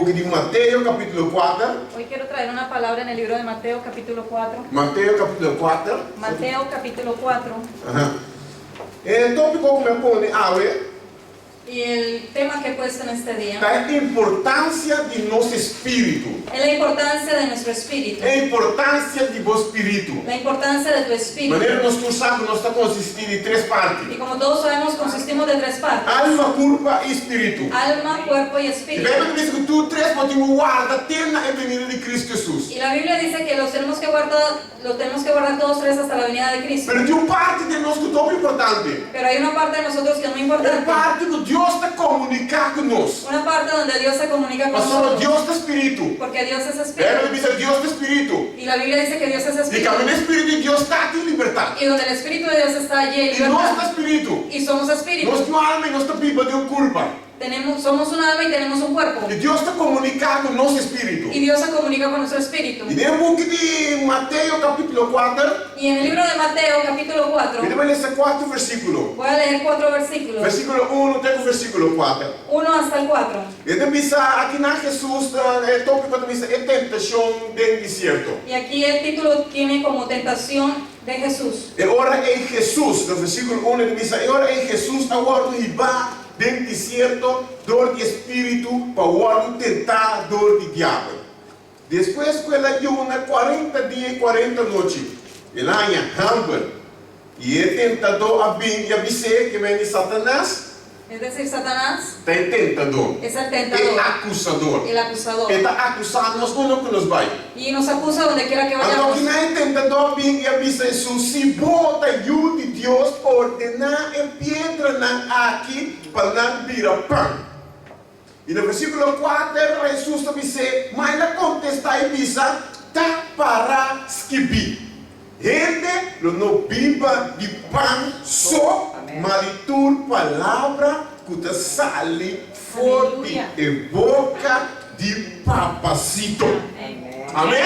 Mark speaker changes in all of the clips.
Speaker 1: book de Mateo capítulo 4.
Speaker 2: Hoy quiero traer una palabra en el libro de Mateo capítulo 4.
Speaker 1: Mateo capítulo 4.
Speaker 2: Mateo capítulo 4.
Speaker 1: El tópico que me pone a ver
Speaker 2: Y el tema que he puesto en este día
Speaker 1: é a importância de nosso espírito.
Speaker 2: es la importancia de nuestro espíritu.
Speaker 1: É a importância de vosso espírito.
Speaker 2: La importancia de tu
Speaker 1: De
Speaker 2: espíritu.
Speaker 1: maneira que nós cursamos, nós está consistindo em três
Speaker 2: Y
Speaker 1: partes:
Speaker 2: como todos sabemos, consistimos de tres partes:
Speaker 1: alma, corpo e espírito.
Speaker 2: alma, cuerpo y
Speaker 1: E
Speaker 2: espíritu.
Speaker 1: a Bíblia diz que tu três motivos guarda até na venida de Cristo Jesus.
Speaker 2: Y la Biblia dice que los tenemos que guardar todos tres hasta la venida de Cristo.
Speaker 1: Mas tem uma parte de nós que é tão importante.
Speaker 2: Pero hay una parte de nosotros que es muy
Speaker 1: É a
Speaker 2: importante.
Speaker 1: parte que Deus está comunicar conosco.
Speaker 2: Una parte donde Dios se comunica con
Speaker 1: Mas só
Speaker 2: nosotros.
Speaker 1: Deus é espírito.
Speaker 2: Porque Dios es
Speaker 1: A
Speaker 2: espíritu.
Speaker 1: Bíblia diz que Deus é espírito.
Speaker 2: Y la Biblia dice que Dios es
Speaker 1: E
Speaker 2: espíritu.
Speaker 1: caminho no espírito de Deus está aqui em liberdade.
Speaker 2: Y donde el Espíritu de Dios está allí en
Speaker 1: E nós
Speaker 2: libertad.
Speaker 1: é espírito.
Speaker 2: Y somos
Speaker 1: Nós
Speaker 2: espíritu.
Speaker 1: temos alma e nós temos vida de culpa.
Speaker 2: Somos un alma y tenemos un cuerpo.
Speaker 1: E Deus está comunicando com o nosso espírito.
Speaker 2: Y Dios se comunica con nuestro espíritu.
Speaker 1: E no book de Mateo capítulo 4,
Speaker 2: Y en el libro de Mateo, capítulo 4,
Speaker 1: ele vai ler 4 versículos.
Speaker 2: voy a leer 4 versículos.
Speaker 1: Versículo 1 até o versículo 4.
Speaker 2: 1 hasta el 4.
Speaker 1: Ele diz aqui na Jesus, o tópico diz é tentação do deserto.
Speaker 2: Y aquí el título tiene como tentación de Jesús.
Speaker 1: E ora em Jesus, no versículo 1 ele diz: e ora em Jesus agora o riba do deserto, dor de espírito, para o tentador de diabo. Depois que ela ayuna 40 dias e 40 noites, ele há hambre. E é tentador a bem e a bice que vem de Satanás.
Speaker 2: Es decir, Satanás
Speaker 1: Tem tentador.
Speaker 2: es el
Speaker 1: É
Speaker 2: tentador,
Speaker 1: acusador.
Speaker 2: el acusador.
Speaker 1: Ele está acusando nós quando que nos vai.
Speaker 2: Y nos acusa donde quiera que
Speaker 1: Então
Speaker 2: vayamos.
Speaker 1: que não é tentador bem e a bice Jesus. Se bota ajuda de Deus ordenar a pedra aqui para não virar pão. E no versículo 4, Jesus diz: mas ela contesta e diz: tá para esquibi. Gente, não viva de pão só, mas de tua palavra que te sale forte e boca de papacito. Amém?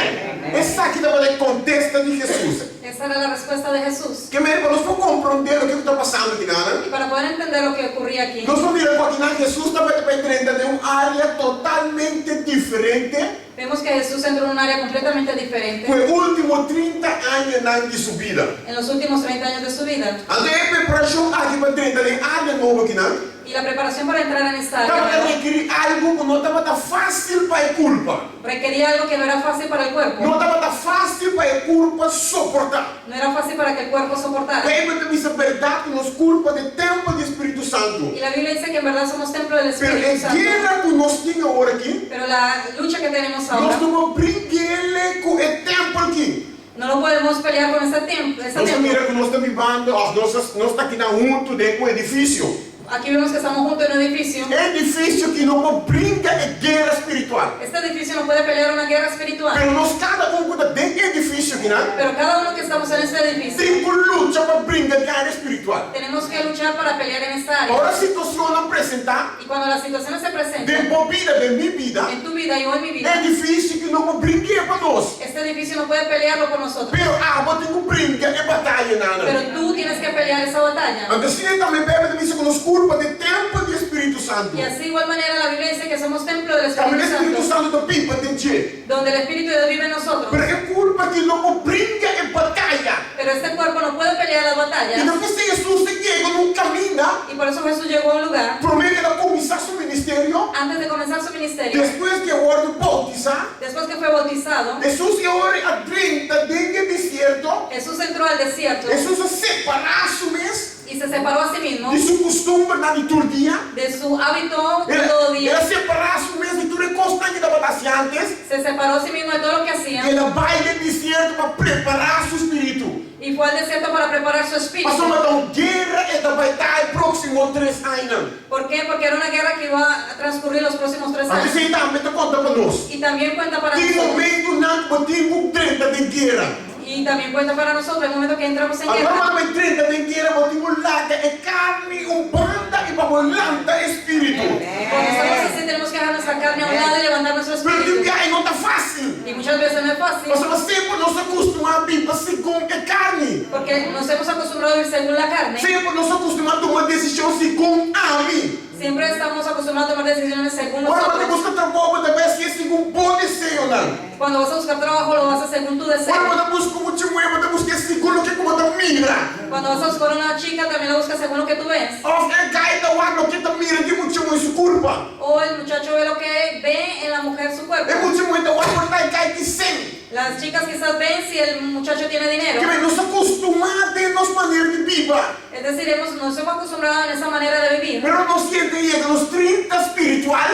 Speaker 1: Essa aqui é o contexto de Jesus.
Speaker 2: Esa era la respuesta de Jesús.
Speaker 1: Que para nós compreender o que está passando aqui, né?
Speaker 2: Y para poder entender lo que ocurría aquí,
Speaker 1: Nós vamos ver que Jesus estava entrando em uma área totalmente diferente.
Speaker 2: vemos que Jesús entró en un área completamente diferente
Speaker 1: Foi os últimos 30 anos de sua vida.
Speaker 2: en los últimos 30 años de su vida.
Speaker 1: Até a preparação aqui para entrar em área nova aqui, né?
Speaker 2: Y la preparación para entrar en esta
Speaker 1: Estava a
Speaker 2: área
Speaker 1: requerir algo que não estava tão fácil para a culpa.
Speaker 2: requería algo que no era fácil para el cuerpo.
Speaker 1: Não estava tão fácil para a culpa suportar.
Speaker 2: No era fácil para que el cuerpo soportara.
Speaker 1: Lembra de essa verdade que nos culpa de tempo do Espírito Santo.
Speaker 2: Y la Biblia dice que en verdad somos templo del
Speaker 1: Pero
Speaker 2: Espíritu
Speaker 1: a
Speaker 2: Santo.
Speaker 1: guerra que nós temos agora aqui,
Speaker 2: Pero la lucha que tenemos
Speaker 1: nós
Speaker 2: ahora
Speaker 1: não brinquedos com o tempo aqui.
Speaker 2: no lo podemos pelear con ese templo.
Speaker 1: Nós mira que nós estamos vivendo, nós estamos aqui junto de um edifício.
Speaker 2: Aquí vemos que estamos juntos en un edificio.
Speaker 1: Edifício que não brinca é guerra espiritual.
Speaker 2: Este edificio no puede pelear una guerra espiritual.
Speaker 1: Pero nós cada um que está dentro do edifício aqui, né?
Speaker 2: Pero cada uno que estamos en este edificio
Speaker 1: Tem que lutar para brincar guerra espiritual.
Speaker 2: tenemos que luchar para pelear en esta área.
Speaker 1: Agora a situação apresenta
Speaker 2: Y cuando las situaciones se
Speaker 1: de
Speaker 2: presentan
Speaker 1: tua vida, de minha vida,
Speaker 2: en tu vida y o en mi
Speaker 1: é
Speaker 2: vida,
Speaker 1: difícil que não brinque para nós.
Speaker 2: este edificio no puede pelearlo por nosotros.
Speaker 1: Pero vou ter que brincar é batalha, nada.
Speaker 2: Pero tú tienes que pelear esa batalla.
Speaker 1: Assim também Bíblia diz que nos culpa de tempo do Espírito Santo.
Speaker 2: Y así de igual manera la Biblia dice que somos templo del
Speaker 1: Também o
Speaker 2: Espíritu
Speaker 1: Espírito
Speaker 2: Santo,
Speaker 1: Santo pipa de ti.
Speaker 2: donde el Espíritu de Dios vive en nosotros.
Speaker 1: Pero é culpa que não brinca é batalha.
Speaker 2: Pero este cuerpo no puede pelear las
Speaker 1: E
Speaker 2: batallas.
Speaker 1: não que Jesus chega num caminho,
Speaker 2: Y por eso Jesús llegó a un lugar,
Speaker 1: por meio de começar seu ministério,
Speaker 2: antes de comenzar su ministerio,
Speaker 1: depois de agora bautizar,
Speaker 2: después que fue bautizado,
Speaker 1: Jesus agora a 30 dentro do deserto,
Speaker 2: Jesús entró al desierto
Speaker 1: Jesus a separar su mês
Speaker 2: y se separó a sí mismo
Speaker 1: de su costumbre na liturgia.
Speaker 2: de su hábito de todo
Speaker 1: Ela
Speaker 2: día.
Speaker 1: separar su mês de tudo constante que estava antes.
Speaker 2: Se separó a sí mismo de todo lo que hacía
Speaker 1: Ela vai ao deserto para preparar seu espírito.
Speaker 2: y fue al desierto para preparar su espíritu.
Speaker 1: Passou uma guerra e vai estar próximo 3 anos.
Speaker 2: ¿Por qué? Porque era una guerra que iba a transcurrir los próximos 3
Speaker 1: A
Speaker 2: años.
Speaker 1: você também te conta para nós.
Speaker 2: Y también cuenta para
Speaker 1: Tem
Speaker 2: nosotros.
Speaker 1: momento não tempo 30 de guerra.
Speaker 2: Y también cuenta para nosotros el momento que entramos en guerra.
Speaker 1: Agora mais 30 de guerra, motivo lata é carne, banda e babolanta espírito.
Speaker 2: Cuando estamos así tenemos que dejar nuestra carne a un lado y levantar nuestro
Speaker 1: Pero
Speaker 2: espíritu.
Speaker 1: que não está fácil.
Speaker 2: Y muchas veces no es fácil.
Speaker 1: Nós sempre nos acostumamos a viver segundo a carne.
Speaker 2: Porque nos hemos acostumbrado a vivir según la carne.
Speaker 1: Sempre nos acostumamos a tomar decisão segundo a mim.
Speaker 2: Siempre estamos acostumbrados a tomar decisiones según
Speaker 1: Agora
Speaker 2: nosotros.
Speaker 1: temos que trabalhar também não.
Speaker 2: Cuando vas a buscar trabajo lo vas a hacer según tu deseo.
Speaker 1: Quando você busca muito mulher, você busca segundo que como você mira.
Speaker 2: Cuando vas a buscar una chica también la buscas según lo que tú ves.
Speaker 1: Of é cai da água que você mira de muito mulher sua curva.
Speaker 2: O el muchacho ve lo que ve en la mujer su cuerpo.
Speaker 1: É muito mulher da água que cai de 100.
Speaker 2: Las chicas quizás ven si el muchacho tiene dinero.
Speaker 1: Que bem, nós acostumados a nossa maneira de viver.
Speaker 2: Es decir, nos hemos acostumbrado en esa manera de vivir.
Speaker 1: Pero nós chega nos 30 espiritual,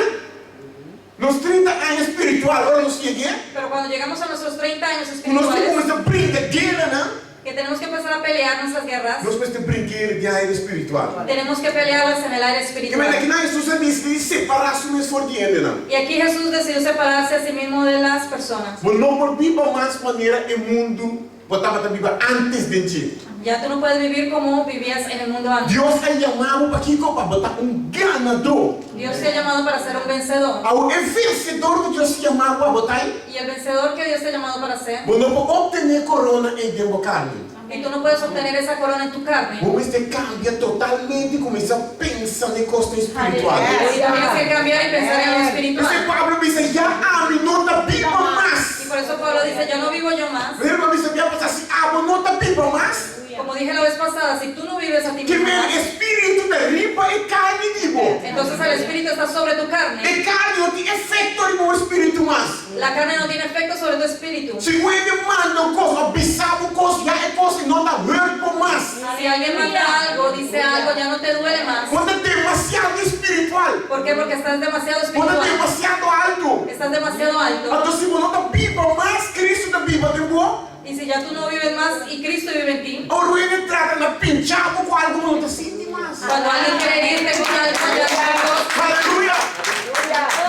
Speaker 1: nos 30 anos espiritual, agora nós chega,
Speaker 2: Pero cuando llegamos a nuestros 30 años
Speaker 1: nós
Speaker 2: espirituales,
Speaker 1: começamos a brincadeira, né?
Speaker 2: que tenemos que empezar a pelear nuestras guerras,
Speaker 1: Nós começamos a brincadeira de área espiritual.
Speaker 2: tenemos que pelearlas en el área
Speaker 1: Que bem,
Speaker 2: espiritual.
Speaker 1: aqui na Jesus disse separar-se umas fordiendo, não?
Speaker 2: Y aquí Jesús decidió separarse a sí mismo de las personas.
Speaker 1: Mas não por viver mais maneira o mundo, botava a viver antes de ti.
Speaker 2: Ya tú no puedes vivir como vivías en el mundo antes.
Speaker 1: Deus é chamado para aqui para botar ganador.
Speaker 2: Dios te ha llamado para ser un vencedor.
Speaker 1: Ao vencedor que Deus chamou para botar,
Speaker 2: Y el vencedor que Dios te ha llamado para ser,
Speaker 1: não pode obter corona em dentro carne.
Speaker 2: y tú no puedes obtener esa corona en tu carne.
Speaker 1: Vamos ter cambia totalmente e começar a pensar em coisas espirituais.
Speaker 2: Y tienes que cambiar y pensar en lo
Speaker 1: Esse
Speaker 2: espiritual.
Speaker 1: Pablo diz, já abre, não está viva
Speaker 2: Y
Speaker 1: mais.
Speaker 2: por eso Pablo dice, ya no vivo yo más.
Speaker 1: Lembra, diz, já pensar assim, abre, não está viva mais.
Speaker 2: Como dije la vez pasada, si tú no vives a ti
Speaker 1: Que
Speaker 2: mismo
Speaker 1: meu
Speaker 2: más,
Speaker 1: espírito derriba e carne vivo.
Speaker 2: entonces el espíritu está sobre tu carne.
Speaker 1: E carne não tem efeito no meu espírito mais.
Speaker 2: La carne no tiene efecto sobre tu espíritu.
Speaker 1: Se o ele manda coisa, bizarro coisa, já é coisa, não está vendo mais.
Speaker 2: Si alguien manda algo, dice algo, ya no te duele más.
Speaker 1: Quando é demasiado espiritual,
Speaker 2: ¿Por qué? Porque estás demasiado
Speaker 1: quando é
Speaker 2: espiritual.
Speaker 1: demasiado alto.
Speaker 2: Estás demasiado alto.
Speaker 1: Então, se você não está viva mais, Cristo está viva de boa.
Speaker 2: Y si ya tú no vives más y Cristo vive en ti,
Speaker 1: O ruim trata de pinchar com algo, não está sentindo mais.
Speaker 2: cuando alguien quiere herirte con algo, ya no.
Speaker 1: Aleluia!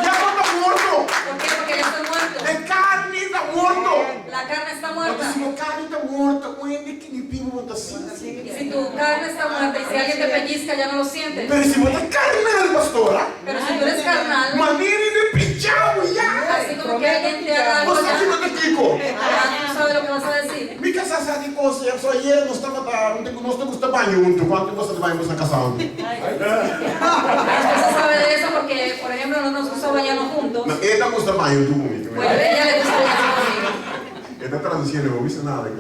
Speaker 1: Já não está morto.
Speaker 2: ¿Por qué? Porque ya estás muerto.
Speaker 1: A carne está morto.
Speaker 2: La carne está
Speaker 1: Mas
Speaker 2: muerta.
Speaker 1: se a carne está morta, o ele que lhe vive não está sentindo.
Speaker 2: Y si tu carne está muerta y si alguien te pellizca, ya no lo sientes.
Speaker 1: Mas se você é carnal, pastora,
Speaker 2: Pero si tú eres carnal,
Speaker 1: maneira de pinchar, já.
Speaker 2: así como que alguien te haga algo,
Speaker 1: Você aqui não
Speaker 2: ya
Speaker 1: está Kiko.
Speaker 2: tú sabes lo que vas a decir.
Speaker 1: Me casar de coisa, eu só ia, nós estamos trabalhando junto. Quanto você trabalha na casa?
Speaker 2: Mi esposa sabe de eso porque, por ejemplo, no nos gusta bañarnos juntos.
Speaker 1: Não, estamos trabalhando comigo.
Speaker 2: Bueno, a ella le gusta bañarse conmigo.
Speaker 1: Ele está traduzindo, eu não ouvi nada.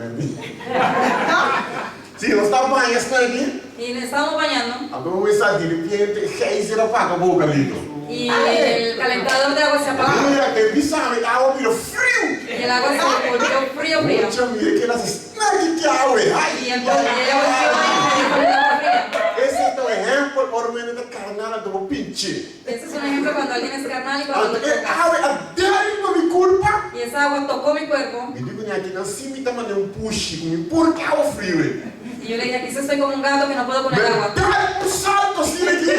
Speaker 1: Sim, nós estamos banhando aqui.
Speaker 2: Y le estábamos bañando
Speaker 1: A tua mensagem de repente, reis era para a boca ali.
Speaker 2: y el calentador de agua se apagó
Speaker 1: Ele sabe, a água virou frio.
Speaker 2: y el agua se volvió frío.
Speaker 1: Muita mira que ela se snague que a água é.
Speaker 2: Y el agua volvió el agua fría.
Speaker 1: Esse é o exemplo, por menos da carnada do pinche.
Speaker 2: Ese es un ejemplo cuando alguien es carnal y cuando lo
Speaker 1: A
Speaker 2: tocas.
Speaker 1: água é dela me culpa.
Speaker 2: Y esa agua tocó mi cuerpo.
Speaker 1: Me digo aqui na cima está mandando push, porque a água frio.
Speaker 2: Y yo le dije, aquí estoy como un gato que no puedo poner agua.
Speaker 1: Dá salto assim aqui.
Speaker 2: Yo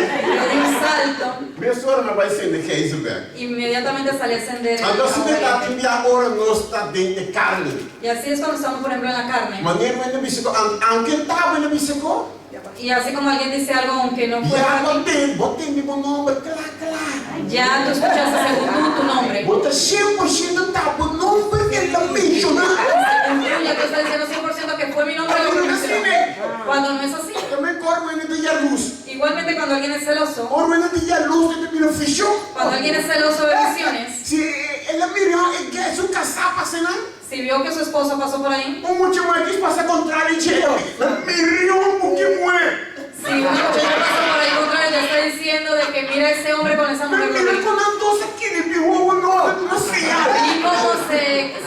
Speaker 2: di un salto.
Speaker 1: Minha senhora vai ser de Heisenberg.
Speaker 2: Inmediatamente salí a ascender el
Speaker 1: Então, se
Speaker 2: agua.
Speaker 1: verdade, que agora nós está dentro de carne.
Speaker 2: Y así es cuando estamos, por ejemplo, en la carne.
Speaker 1: Maneiro ainda me secou, aunque estava ainda me secou.
Speaker 2: Y así como alguien dice algo, aunque no
Speaker 1: Já
Speaker 2: fuera,
Speaker 1: botei meu nome, claro.
Speaker 2: ya tú escuchaste según tu nombre.
Speaker 1: Bota 100% tapa o nome que está mencionando.
Speaker 2: Según tú, ya tú estás diciendo 100% que fue mi nombre lo que mencionó. Cuando no es así.
Speaker 1: Também corre ainda de luz.
Speaker 2: Igualmente cuando alguien es celoso,
Speaker 1: Corre ainda de luz, ainda me fechou.
Speaker 2: cuando alguien es celoso de visiones,
Speaker 1: Se ela mirou e quer se casar para cenar,
Speaker 2: si vio que su esposo pasó por ahí,
Speaker 1: mucho mais quis passar contrário e cheio. Mirou um que muere.
Speaker 2: si un muchacho pasa por ahí contra él, ya está diciendo de que mira a ese hombre con esa mujer
Speaker 1: Mira
Speaker 2: conmigo.
Speaker 1: com a doce que ele viu, não sei.
Speaker 2: Y cómo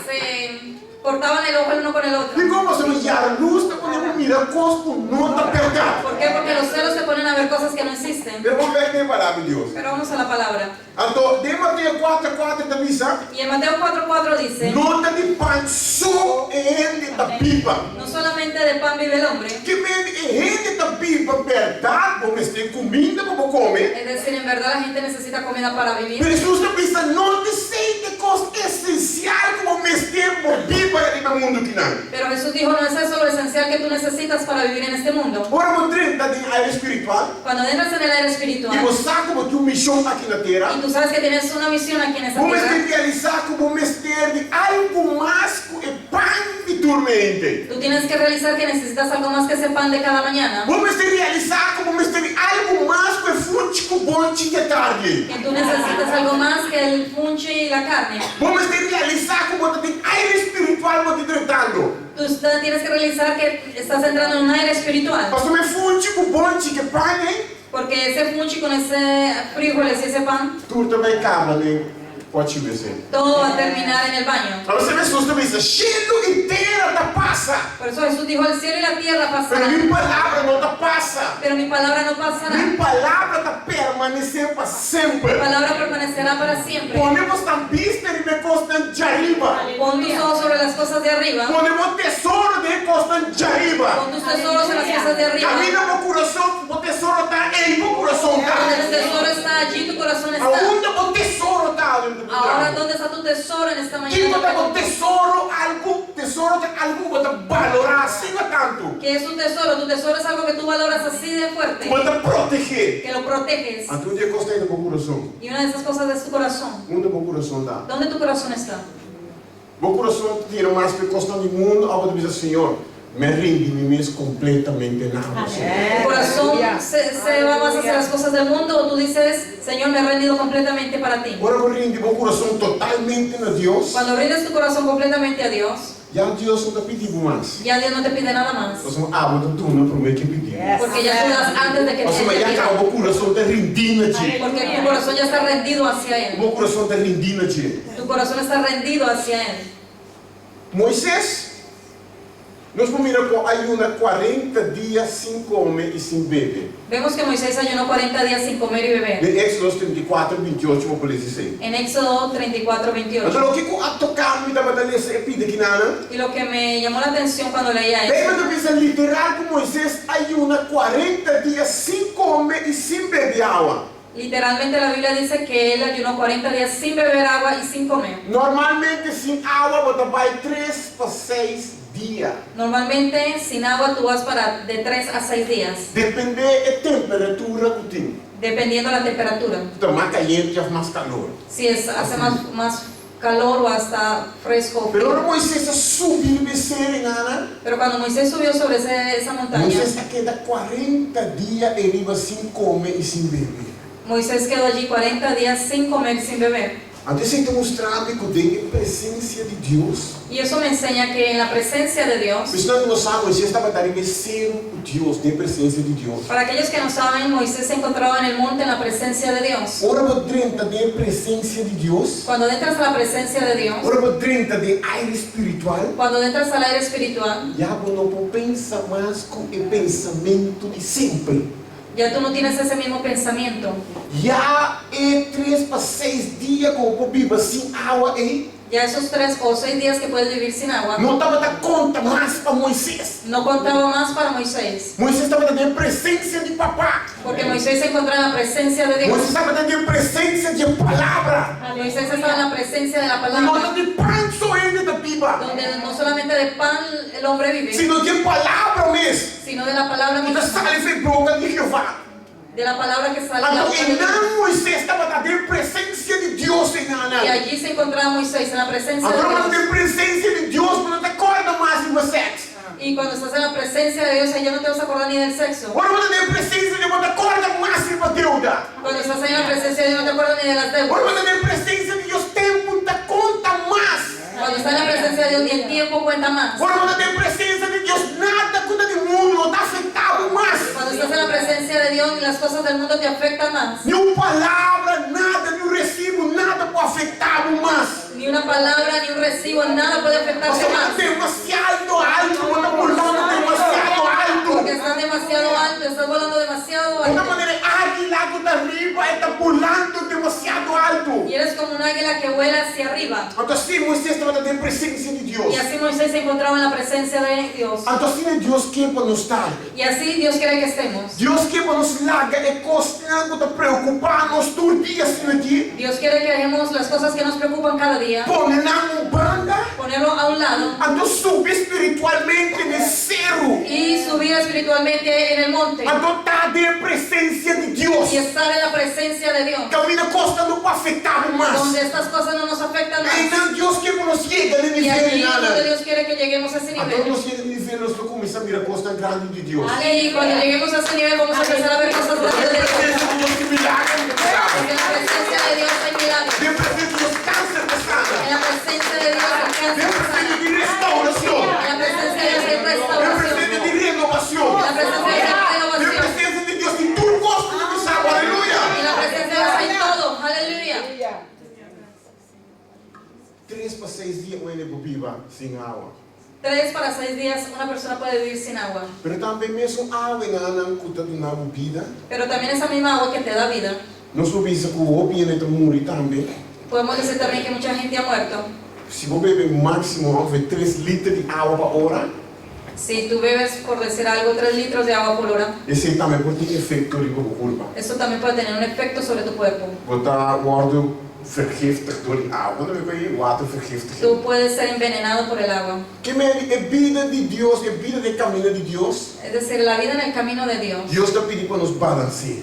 Speaker 2: se cortaban el ojo el uno con el otro.
Speaker 1: E como se me a luz, está quando mira cospo, não está perdendo.
Speaker 2: ¿Por qué? Porque los celos se ponen a ver cosas que no existen.
Speaker 1: Eu vou ver que é maravilhoso.
Speaker 2: Pero vamos a la palabra.
Speaker 1: Então, de Mateus 4:4 da missa,
Speaker 2: Y en Mateo 4:4 dice,
Speaker 1: nota de pan só ele da pipa.
Speaker 2: no solamente de pan vive el hombre,
Speaker 1: Que ele da pipa, verdade, porque tem comida para comer.
Speaker 2: es decir, en verdad la gente necesita comida para vivir.
Speaker 1: Jesus está pensando, não te sei de coisa essencial como mestre por pipa no mundo que não.
Speaker 2: Pero Jesús dijo, no es eso lo esencial que tú necesitas para vivir en este mundo.
Speaker 1: Agora, vamos entrar em área espiritual.
Speaker 2: Cuando entras en el área
Speaker 1: E
Speaker 2: espiritual
Speaker 1: você sabe como tu missão aqui na terra.
Speaker 2: y tú sabes que tienes una misión aquí en esta
Speaker 1: Vamos
Speaker 2: tierra,
Speaker 1: realizar como mestre de algo mais que pan de turmente.
Speaker 2: tú tienes que realizar que necesitas algo más que ese pan de cada mañana.
Speaker 1: Vamos realizar como mestre de algo mais que fruto funte com bonte de tarde.
Speaker 2: que tú necesitas algo más que el funche y la carne.
Speaker 1: Vamos ter que realizar como tem aire espiritual para te tratando.
Speaker 2: Tú tienes que realizar que estás entrando en un aire espiritual.
Speaker 1: Mas me funte com bonte que pane,
Speaker 2: Porque ese funchi con ese frijoles y ese pan,
Speaker 1: tudo também acaba, né? Pode ver.
Speaker 2: todo va a terminar en el baño.
Speaker 1: Agora você Jesus também diz, cielo inteiro te passa,
Speaker 2: Por eso Jesús dijo, el cielo y la tierra
Speaker 1: mas
Speaker 2: pasarán,
Speaker 1: minha palavra não te passa.
Speaker 2: pero mi palabra no pasará.
Speaker 1: Minha palavra te permanecer para sempre.
Speaker 2: Mi palabra permanecerá para siempre.
Speaker 1: Ponemos a vista de costa de arriba.
Speaker 2: Pon tus ojos sobre las cosas de arriba.
Speaker 1: Ponemos tesouro de costa de arriba.
Speaker 2: Pon tus tesoros en las cosas de arriba.
Speaker 1: Camina no coração, o tesouro está aí, o coração
Speaker 2: Donde tu
Speaker 1: está.
Speaker 2: tesoro está, allí tu corazón está.
Speaker 1: Aonde o tesouro está dentro do
Speaker 2: Ahora,
Speaker 1: carro.
Speaker 2: ¿dónde está tu tesoro en esta
Speaker 1: Quem
Speaker 2: mañana?
Speaker 1: botar o tesouro tem algo para valorar assim tanto.
Speaker 2: ¿Qué es tu tesoro? Tu tesoro es algo que tú valoras así de fuerte,
Speaker 1: Para proteger.
Speaker 2: que lo proteges.
Speaker 1: Então, dia costa aí no coração.
Speaker 2: Y una de esas cosas es tu corazón.
Speaker 1: Onde o coração está?
Speaker 2: ¿Dónde tu corazón está?
Speaker 1: O coração tem mais que costa do mundo, ao dizer Senhor, me rende-me mesmo completamente nada.
Speaker 2: Tu corazón se va más hacia las cosas del mundo, o tú dices, Señor, me he rendido completamente para ti.
Speaker 1: Agora eu rende o coração totalmente a Deus.
Speaker 2: Cuando rindes tu corazón completamente a Dios,
Speaker 1: Já Deus não te pediu mais.
Speaker 2: ya Dios no te pide nada más.
Speaker 1: Nós vamos abrir tu não promete que pedir.
Speaker 2: Porque ya tú das antes de que
Speaker 1: Nós
Speaker 2: te
Speaker 1: vamos já
Speaker 2: pida.
Speaker 1: acaba o coração te rendindo a ti.
Speaker 2: Porque tu corazón ya está rendido hacia Él.
Speaker 1: O coração te rendindo a ti.
Speaker 2: Tu corazón está rendido hacia Él.
Speaker 1: Moisés, nós vamos mirar com ayuna 40 dias sem comer e sem beber.
Speaker 2: Vemos que Moisés ayunó 40 días sin comer y beber.
Speaker 1: De Éxodo 34, 28, vou dizer.
Speaker 2: En Éxodo 34, 28.
Speaker 1: Então, o que eu tocar me dá para ler esse pide aqui nada.
Speaker 2: Y lo que me llamó la atención cuando leía
Speaker 1: Daí
Speaker 2: esto,
Speaker 1: eu penso literal que Moisés ayuna 40 dias sem comer e sem beber água.
Speaker 2: literalmente la Biblia dice que él ayunó 40 días sin beber agua y sin comer.
Speaker 1: Normalmente sem água você vai 3 para 6 dias.
Speaker 2: Normalmente sin agua tú vas para de 3 a 6 días,
Speaker 1: Depende da temperatura que tem.
Speaker 2: dependiendo la temperatura.
Speaker 1: Então, mais caliente ou mais calor.
Speaker 2: Si hace más calor o hasta fresco. o
Speaker 1: Pero
Speaker 2: frío.
Speaker 1: ahora Moisés subiu e descer nada.
Speaker 2: Pero cuando Moisés subió sobre esa montaña,
Speaker 1: Moisés queda 40 dias e iba sem comer e sem beber.
Speaker 2: Moisés quedó allí 40 días sin comer y sin beber.
Speaker 1: Antes de mostrar que tem a presença de Deus.
Speaker 2: Y eso me enseña que en la presencia de Dios,
Speaker 1: Mas não sabe, Moisés estava ali ser o Deus, tem presença de Deus.
Speaker 2: para aquellos que no saben, Moisés se encontraba en el monte en la presencia de Dios.
Speaker 1: Ora por 30 tem presença de Deus.
Speaker 2: Cuando entras a la presencia de Dios,
Speaker 1: Ora por 30 tem aire espiritual.
Speaker 2: cuando entras al aire espiritual,
Speaker 1: Já não pensa mais com o pensamento de sempre.
Speaker 2: ya tú no tienes ese mismo pensamiento.
Speaker 1: Já é 3 para 6 dias com o viva sem água e
Speaker 2: Ya esos 3 o 6 días que puedes vivir sin agua,
Speaker 1: não estava dando conta mais para Moisés.
Speaker 2: no contaba más para Moisés.
Speaker 1: Moisés estava dando presença de papá.
Speaker 2: Porque Moisés se encontraba en la presencia de
Speaker 1: Moisés
Speaker 2: Dios.
Speaker 1: estava dando presença de palavra.
Speaker 2: Moisés estaba en la presencia de la
Speaker 1: Não
Speaker 2: palabra,
Speaker 1: de pão só ele da Bíblia,
Speaker 2: donde no solamente de pan el hombre vive,
Speaker 1: sino de palavra mesmo.
Speaker 2: sino de la palabra
Speaker 1: Que
Speaker 2: misma,
Speaker 1: sale e boca de Jeová.
Speaker 2: de la palabra que sale de la
Speaker 1: Então,
Speaker 2: boca de
Speaker 1: e
Speaker 2: Dios.
Speaker 1: não Moisés estava dando presença de Deus em
Speaker 2: Y
Speaker 1: Ana.
Speaker 2: allí se encontraba Moisés en la presencia de
Speaker 1: Agora, quando
Speaker 2: Dios.
Speaker 1: tem presença de Deus, não te acorda mais de sexo.
Speaker 2: Y cuando estás en la presencia de Dios, ahí ya no te vas a acordar ni del sexo.
Speaker 1: Agora, quando tem presença de Deus, não te acorda mais de deuda.
Speaker 2: Cuando estás ahí en la presencia de Dios, no te acuerdas ni de las
Speaker 1: Agora,
Speaker 2: deudas.
Speaker 1: quando tem presença de Deus, tempo te conta mais.
Speaker 2: Cuando estás en la presencia de Dios, ni el tiempo cuenta más.
Speaker 1: Agora, quando tem presença de Deus, nada conta de mundo, não está afetado mais.
Speaker 2: Cuando estás en la presencia de Dios, ni las cosas del mundo te afectan más.
Speaker 1: Nenhuma palavra, nada, nenhum recibo, nada pode afetar mais.
Speaker 2: Ni una palabra, ni un recibo, nada puede afectarte
Speaker 1: Você está
Speaker 2: más.
Speaker 1: demasiado alto, você está pulando demasiado alto.
Speaker 2: Porque estás demasiado alto, estás volando demasiado
Speaker 1: De uma
Speaker 2: alto.
Speaker 1: maneira, águila que está arriba está pulando demasiado alto.
Speaker 2: Y eres como un águila que vuela hacia arriba.
Speaker 1: Então, assim, Moisés estava dando presença de Deus.
Speaker 2: Y así Moisés se encontraba en la presencia de Dios.
Speaker 1: Então, assim, Deus quer para nos estar.
Speaker 2: Y así Dios quiere que estemos.
Speaker 1: Deus quer para nos largar e coisas que te preocupar nos todo dia assim aqui.
Speaker 2: Dios quiere que dejemos las cosas que nos preocupan cada día,
Speaker 1: Põe na banda.
Speaker 2: ponerlo a un lado
Speaker 1: Então, subir espiritualmente de zero.
Speaker 2: y subir espiritualmente en el monte
Speaker 1: Então, está de presença de Deus.
Speaker 2: y estar en la presencia de Dios,
Speaker 1: Caminha costa não pode afetar mais.
Speaker 2: donde estas cosas no nos afectan más.
Speaker 1: Então, Deus quer que nos chegue a
Speaker 2: Y
Speaker 1: nível
Speaker 2: allí
Speaker 1: de
Speaker 2: es donde
Speaker 1: nada.
Speaker 2: Dios quiere que lleguemos a ese
Speaker 1: Então,
Speaker 2: nivel.
Speaker 1: nós chegamos a nível, nós começamos a mirar a costa grande de Deus.
Speaker 2: Y cuando lleguemos a ese nivel vamos a empezar a ver cosas grandes de Dios.
Speaker 1: Presença de Deus que me 3 para 6 dias uma viva sem água.
Speaker 2: 3 para 6 días una persona puede vivir sin agua.
Speaker 1: Pero também mesmo água não custa de uma bebida.
Speaker 2: Pero también esa misma agua que te da vida.
Speaker 1: Nós ouvimos que o homem entra morrer também.
Speaker 2: Podemos decir también que mucha gente ha muerto.
Speaker 1: Se você beber máximo ongeveer 3 litros de água por hora,
Speaker 2: Si tú bebes, por decir algo, 3 litros de agua por hora,
Speaker 1: esse também pode ter efeito sobre o corpo.
Speaker 2: eso también puede tener un efecto sobre tu cuerpo.
Speaker 1: Pode worden vergiftigd door die água. Quando eu vejo watervergiftiging.
Speaker 2: Tú puedes ser envenenado por el agua.
Speaker 1: Que me a vida de Deus, a vida de caminho de Deus.
Speaker 2: Es decir, la vida en el camino de Dios.
Speaker 1: Deus está pedindo para nos balancear.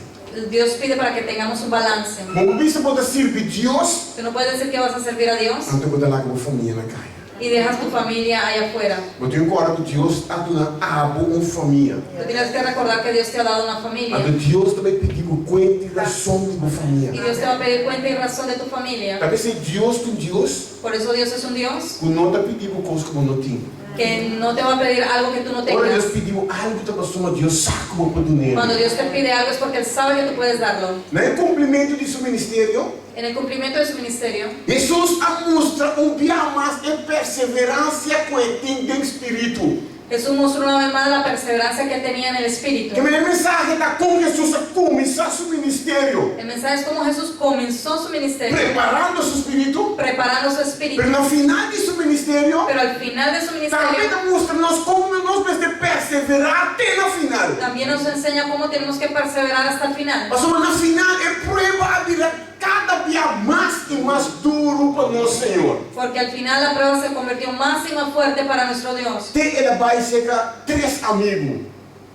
Speaker 2: Dios pide para que tengamos un balance.
Speaker 1: Mas você pode servir Deus,
Speaker 2: Tú no puedes decir que vas a servir a Dios
Speaker 1: então pode dar uma família na casa.
Speaker 2: y dejas tu familia allá afuera.
Speaker 1: Mas tem que Deus está dando uma família.
Speaker 2: Tú tienes que recordar que Dios te ha dado una familia.
Speaker 1: Então Deus também pediu conta e razão de uma
Speaker 2: Y
Speaker 1: família.
Speaker 2: Dios te va a pedir cuenta y razón de tu familia.
Speaker 1: Talvez se Deus tem Deus,
Speaker 2: Por eso Dios es un Dios
Speaker 1: que não está pedindo coisas que não tem.
Speaker 2: que no te va a pedir algo que tú no
Speaker 1: Agora Deus
Speaker 2: tengas.
Speaker 1: pediu algo que a pessoa Deus sabe como pode dar.
Speaker 2: Cuando Dios te pide algo es porque Él sabe que tú puedes darlo.
Speaker 1: No cumprimento de seu ministério,
Speaker 2: En el cumplimiento de su ministerio,
Speaker 1: Jesus mostra dia mais em perseverança com ele tem de espírito.
Speaker 2: Jesús mostró una vez más la perseverancia que Él tenía en el Espíritu.
Speaker 1: Que a mensagem está como Jesus começar seu ministério,
Speaker 2: El mensaje es como Jesús comenzó su ministerio,
Speaker 1: preparando seu espírito,
Speaker 2: preparando su espíritu,
Speaker 1: mas no final de seu ministério,
Speaker 2: pero al final de su
Speaker 1: também
Speaker 2: ministerio
Speaker 1: mostra-nos como nós devemos perseverar até no final.
Speaker 2: también nos enseña cómo tenemos que perseverar hasta el final.
Speaker 1: Mas no final é prova a vida cada dia mais e mais duro para nosso Senhor.
Speaker 2: Porque al final la prueba se convirtió más y más fuerte para nuestro Dios.
Speaker 1: Ela vai chegar 3 amigos.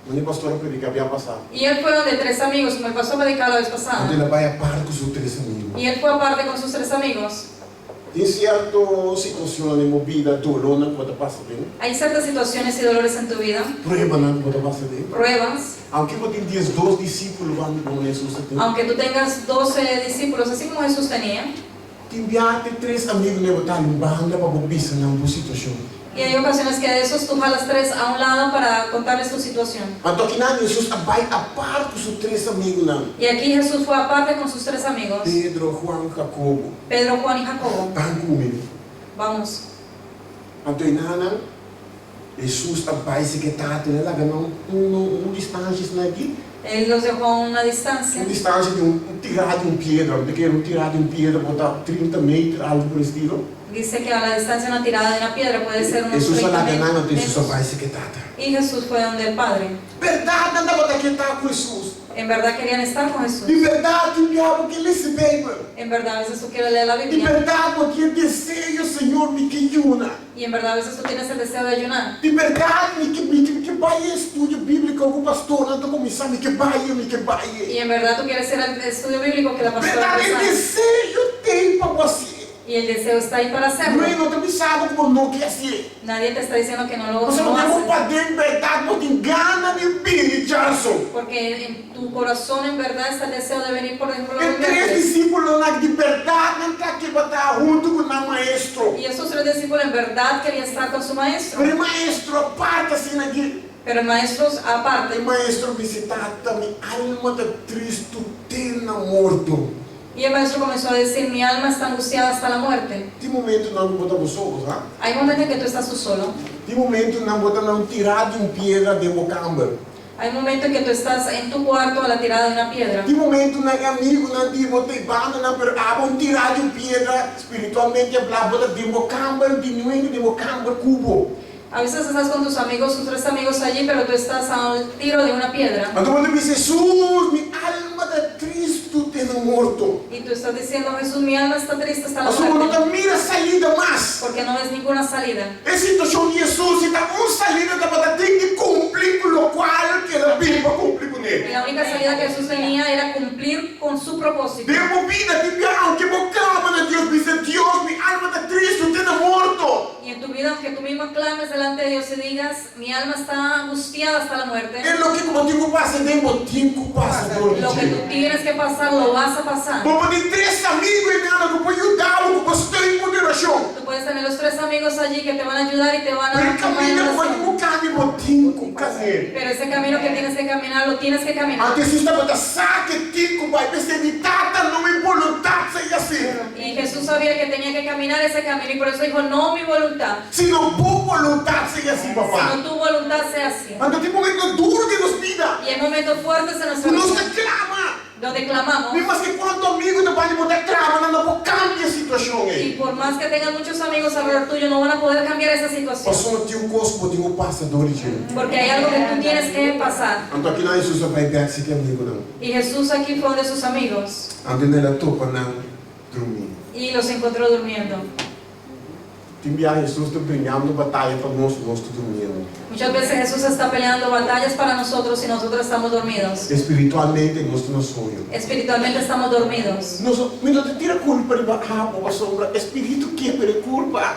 Speaker 1: Onde a pastora predica havia passado.
Speaker 2: Y Él fue donde 3 amigos, como el pastor predicaba la vez pasada.
Speaker 1: Onde ela vai a par com seus 3 amigos.
Speaker 2: Y Él fue aparte con sus 3 amigos.
Speaker 1: Tem certa situação na minha vida, dor que pode passar bem.
Speaker 2: Hay ciertas situaciones y dolores en tu vida,
Speaker 1: Prueba que pode passar bem.
Speaker 2: pruebas.
Speaker 1: Aunque você tenha 2 discípulos com Jesus,
Speaker 2: Aunque tú tengas 12 discípulos, así como Jesús tenía,
Speaker 1: te enviaste 3 amigos que botar em banda para bobisar na boa situação.
Speaker 2: y hay ocasiones que de esos tú jalas 3 a un lado para contarles tu situación.
Speaker 1: Então aqui na Jesus vai a par com seus 3 amigos não.
Speaker 2: Y aquí Jesús fue aparte con sus 3 amigos,
Speaker 1: Pedro, Juan, Jacobo.
Speaker 2: Pedro, Juan y Jacobo.
Speaker 1: Van comigo.
Speaker 2: Vamos.
Speaker 1: Então nana Jesus vai se que tá tendo lá distância aqui.
Speaker 2: Él los dejó a una distancia.
Speaker 1: Distância de tirar de pedra, de que tirar de pedra, botar 30 metros, algo por estilo.
Speaker 2: Dice que a la distancia una tirada de una piedra puede ser unos
Speaker 1: Jesus
Speaker 2: 30
Speaker 1: lá de nada,
Speaker 2: metros.
Speaker 1: Jesus vai se que tá.
Speaker 2: Y Jesús fue donde el Padre.
Speaker 1: Verdade, não dá para que tá com Jesus.
Speaker 2: En verdad querían estar con Jesús.
Speaker 1: De verdade, o diabo que lhe se bebe.
Speaker 2: En verdad a veces tú quieres leer la
Speaker 1: De
Speaker 2: Biblia.
Speaker 1: verdade, porque desejo, Senhor, me que una.
Speaker 2: Y en verdad a veces tú tienes el deseo de ayunar.
Speaker 1: De verdade, me que vai estudo bíblico com o pastor, não começar, me que vai.
Speaker 2: Y en verdad tú quieres ir al estudio bíblico que la pastora
Speaker 1: Verdade,
Speaker 2: empezó.
Speaker 1: desejo tem para você.
Speaker 2: Y el deseo está ahí para hacerlo.
Speaker 1: Não te sabe como não quer ser.
Speaker 2: Nadie te está diciendo que no lo
Speaker 1: Você não tem
Speaker 2: haces.
Speaker 1: poder em verdade, não tem gana de vir, Charles.
Speaker 2: Porque en tu corazón en verdad está el deseo de venir por ejemplo
Speaker 1: E 3 discípulos na de verdade não está aqui para estar junto com o maestro.
Speaker 2: Y esos 3 discípulos en verdad querían estar con su maestro.
Speaker 1: Mas o maestro aparta assim aqui.
Speaker 2: Pero el maestro aparte.
Speaker 1: O maestro visitata minha alma está triste, tena morto.
Speaker 2: Y el maestro comenzó a decir, mi alma está angustiada hasta la muerte.
Speaker 1: Tem momento não botamos solos, ah?
Speaker 2: Hay momentos en que tú estás tú solo.
Speaker 1: Tem momento não botamos tirar de pedra de bocamba.
Speaker 2: Hay momentos en que tú estás en tu cuarto a la tirada de una piedra.
Speaker 1: Tem momento não amigo não de botar banda não per tirar de pedra espiritualmente hablar bota de bocamba de bocamba cubo.
Speaker 2: A veces estás con tus amigos, tus 3 amigos allí, pero tú estás al tiro de una piedra.
Speaker 1: Então quando diz Jesus, minha alma está triste, tena morto.
Speaker 2: Y tú estás diciendo, Jesús, mi alma está triste hasta la
Speaker 1: Mas não
Speaker 2: muerte.
Speaker 1: mira saída mais.
Speaker 2: Porque no ves ninguna salida.
Speaker 1: A situação de Jesus está saída da tem que cumprir com o qual que a Bíblia cumprir com
Speaker 2: Y
Speaker 1: ele.
Speaker 2: la única salida que Jesús tenía era cumplir con su propósito.
Speaker 1: Devo vida de pião que clama a Deus, diz Deus, minha alma está triste, tena morto.
Speaker 2: Y en tu vida, aunque tú mismo clames delante de Dios y digas, mi alma está angustiada hasta la muerte,
Speaker 1: É o que como tenho passa, devo passa todo
Speaker 2: lo que tú
Speaker 1: dia.
Speaker 2: tienes que pasar, lo vas a pasar.
Speaker 1: Vou ter 3 amigos e nada que pode ajudá-lo, que pastor em moderação.
Speaker 2: Tú puedes tener los 3 amigos allí que te van a ayudar y te van a
Speaker 1: Pero
Speaker 2: tomar en
Speaker 1: caminho pode
Speaker 2: oración.
Speaker 1: buscar, devo tinko caminho.
Speaker 2: Pero ese camino que tienes que caminar, lo tienes que caminar.
Speaker 1: Ante Jesus estava a saque tinko vai perceber tata não me voluntade sei assim.
Speaker 2: Y Jesús sabía que tenía que caminar ese camino y por eso dijo, no mi voluntad,
Speaker 1: Se não por vontade sei assim, papá.
Speaker 2: sino tu voluntad sea así.
Speaker 1: Ante tem momento duro de nos vida.
Speaker 2: Y hay momentos fuertes en nuestra
Speaker 1: Nos
Speaker 2: vida
Speaker 1: reclama.
Speaker 2: donde clamamos.
Speaker 1: Mas que quanto amigo não vai poder clamar, não pode cambiar a situação
Speaker 2: Y
Speaker 1: aí.
Speaker 2: por más que tengas muchos amigos alrededor tuyo, no van a poder cambiar esa situación.
Speaker 1: Passou tinha cospo, tinha passador de gente.
Speaker 2: Porque hay algo que tú tienes que pasar.
Speaker 1: Ante aqui na Jesus vai pegar se que amigo não.
Speaker 2: Y Jesús aquí fue uno de sus amigos
Speaker 1: Ante nela topa não dormir.
Speaker 2: y los encontró durmiendo.
Speaker 1: Enviar Jesus está brigando batalha para nós dormindo.
Speaker 2: Muchas veces Jesús está peleando batallas para nosotros y nosotros estamos dormidos.
Speaker 1: Espiritualmente nós não sonho.
Speaker 2: Espiritualmente estamos dormidos.
Speaker 1: Não te tira culpa de boa sombra. Espírito que pede culpa.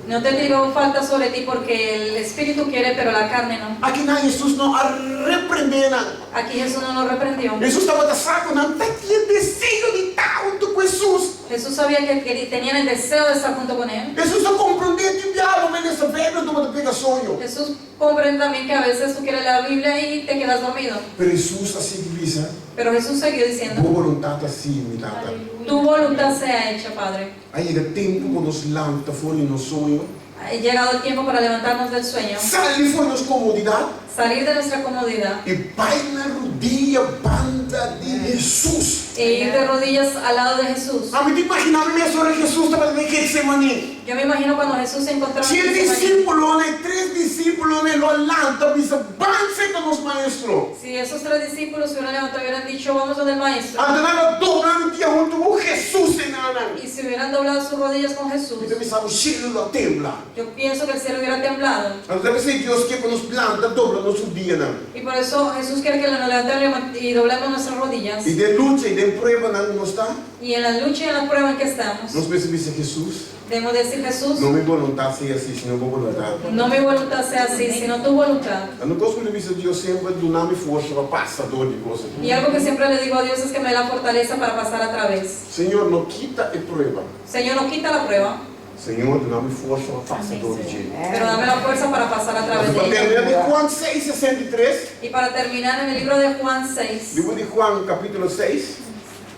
Speaker 2: No te digo falta sobre ti porque el espíritu quiere, pero la carne no.
Speaker 1: Aqui na Jesus não a repreender.
Speaker 2: Aquí Jesús no nos reprendió.
Speaker 1: Jesus estava de saco, não tinha desejo de estar junto com Jesus.
Speaker 2: Jesús sabía que tenían el deseo de estar junto con Él.
Speaker 1: Jesus não compreendia que o diabo me nessa velha não pega sonho.
Speaker 2: Jesús comprende también que a veces tú quieres leer la Biblia y te quedas dormido.
Speaker 1: Pero Jesus assim diz,
Speaker 2: Pero Jesús siguió diciendo,
Speaker 1: boa vontade assim, me dá.
Speaker 2: tu voluntad sea hecha, Padre.
Speaker 1: Aí é tempo para nos lanta fora no sonho.
Speaker 2: Ha llegado el tiempo para levantarnos del sueño,
Speaker 1: Sair fora nos comodidade.
Speaker 2: salir de nuestra comodidad
Speaker 1: E vai na rodilha banda de Jesus.
Speaker 2: e ir de rodillas al lado de Jesús.
Speaker 1: A mim te imaginava mesmo hora Jesus estava em Getsemane.
Speaker 2: Yo me imagino cuando Jesús se encontraba
Speaker 1: Tinha
Speaker 2: en Getsemaní.
Speaker 1: discípulos, né? 3 discípulos, né? Lo lanta, bisa, banse com os maestros.
Speaker 2: Si esos 3 discípulos se hubieran levantado y hubieran dicho, vamos donde el maestro,
Speaker 1: Andando dobrando dia junto com Jesus, senão.
Speaker 2: y se hubieran doblado sus rodillas con Jesús,
Speaker 1: Então pensava, o cielo lo tembla.
Speaker 2: yo pienso que el cielo hubiera temblado.
Speaker 1: Então deve ser Deus que nos planta, dobra nosso dia, não.
Speaker 2: Y por eso Jesús quiere que nos levantemos y doblemos nuestras rodillas.
Speaker 1: E de luta e de prueba não está.
Speaker 2: Y en la lucha y en la prueba en que estamos,
Speaker 1: Nós percebemos que Jesus,
Speaker 2: debemos decir, Jesús,
Speaker 1: não me vontade ser assim, senão vou vontade.
Speaker 2: no mi voluntad sea así, sino tu voluntad.
Speaker 1: Eu não gosto de ver Deus sempre do nome força para passador de coisas.
Speaker 2: Y algo que siempre le digo a Dios es que me dé la fortaleza para pasar a través.
Speaker 1: Senhor, não quita a prueba.
Speaker 2: Señor, no quita la prueba,
Speaker 1: Senhor, do nome força para passador de gente.
Speaker 2: pero dame la fuerza para pasar a través de
Speaker 1: Para terminar
Speaker 2: ella.
Speaker 1: de Juan 6:63,
Speaker 2: Y para terminar en el libro de Juan 6,
Speaker 1: livro de Juan, capítulo 6,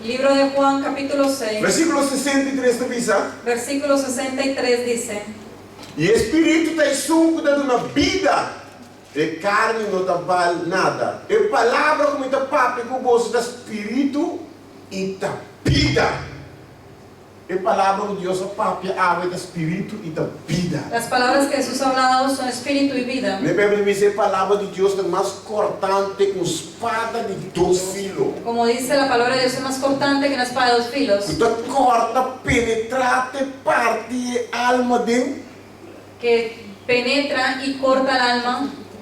Speaker 2: libro de Juan capítulo 6,
Speaker 1: versículo 63, diz:
Speaker 2: versículo 63 dice,
Speaker 1: E Espírito está suco dando uma vida, e carne não está vale nada. E palavra como está papo com o gosto do Espírito e da vida. E palavra de Deus é papo, água do Espírito e da vida.
Speaker 2: las palabras que Jesús ha hablado son espíritu y vida.
Speaker 1: Na Bíblia diz a palavra de Deus é mais cortante que uma espada de 2 filos.
Speaker 2: Como dice la palabra de Dios, es más cortante que una espada de 2 filos,
Speaker 1: Então corta, penetrate, parte alma de
Speaker 2: que penetra y corta el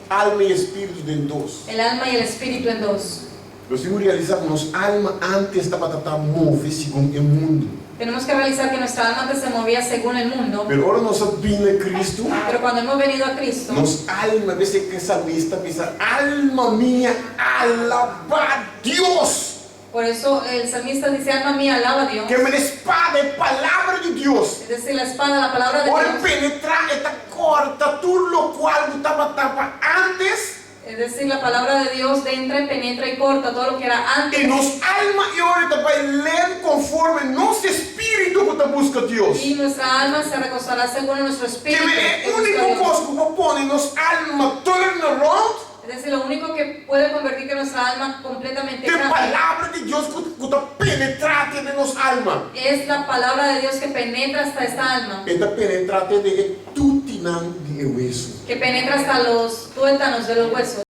Speaker 1: alma e espírito de dois.
Speaker 2: alma y el espíritu en 2.
Speaker 1: Nós temos que realizar que nossa alma antes estava tentando mover segundo o mundo.
Speaker 2: Tenemos que realizar que nuestra alma antes se movía según el mundo,
Speaker 1: Mas agora nós vimos a Cristo,
Speaker 2: pero cuando hemos venido a Cristo,
Speaker 1: nossa alma, a veces que salmista, pensa, alma minha, alaba a Deus.
Speaker 2: por eso el salmista dice, alma mía, alaba a Dios.
Speaker 1: Que a espada é a palavra de Deus.
Speaker 2: Es decir, la espada, la palabra de
Speaker 1: Ora
Speaker 2: Dios.
Speaker 1: penetrar, esta corta tudo lo qual estava antes.
Speaker 2: Es decir, la palabra de Dios entra y penetra y corta todo lo que era antes.
Speaker 1: E nossa alma e ahora vai ler conforme nosso espírito que busca Deus.
Speaker 2: Y nuestra alma se recostará según nuestro
Speaker 1: Que
Speaker 2: espíritu.
Speaker 1: é o
Speaker 2: que busca a
Speaker 1: único
Speaker 2: Dios.
Speaker 1: coisa que põe nossa alma turn around.
Speaker 2: Es decir, lo único que puede convertir que nuestra alma completamente
Speaker 1: É a
Speaker 2: cambie
Speaker 1: palavra de Deus que está penetrante de nossa alma.
Speaker 2: es la palabra de Dios que penetra hasta esta alma,
Speaker 1: Está penetrante de tudo de hueso.
Speaker 2: que penetra hasta los tuétanos de los huesos.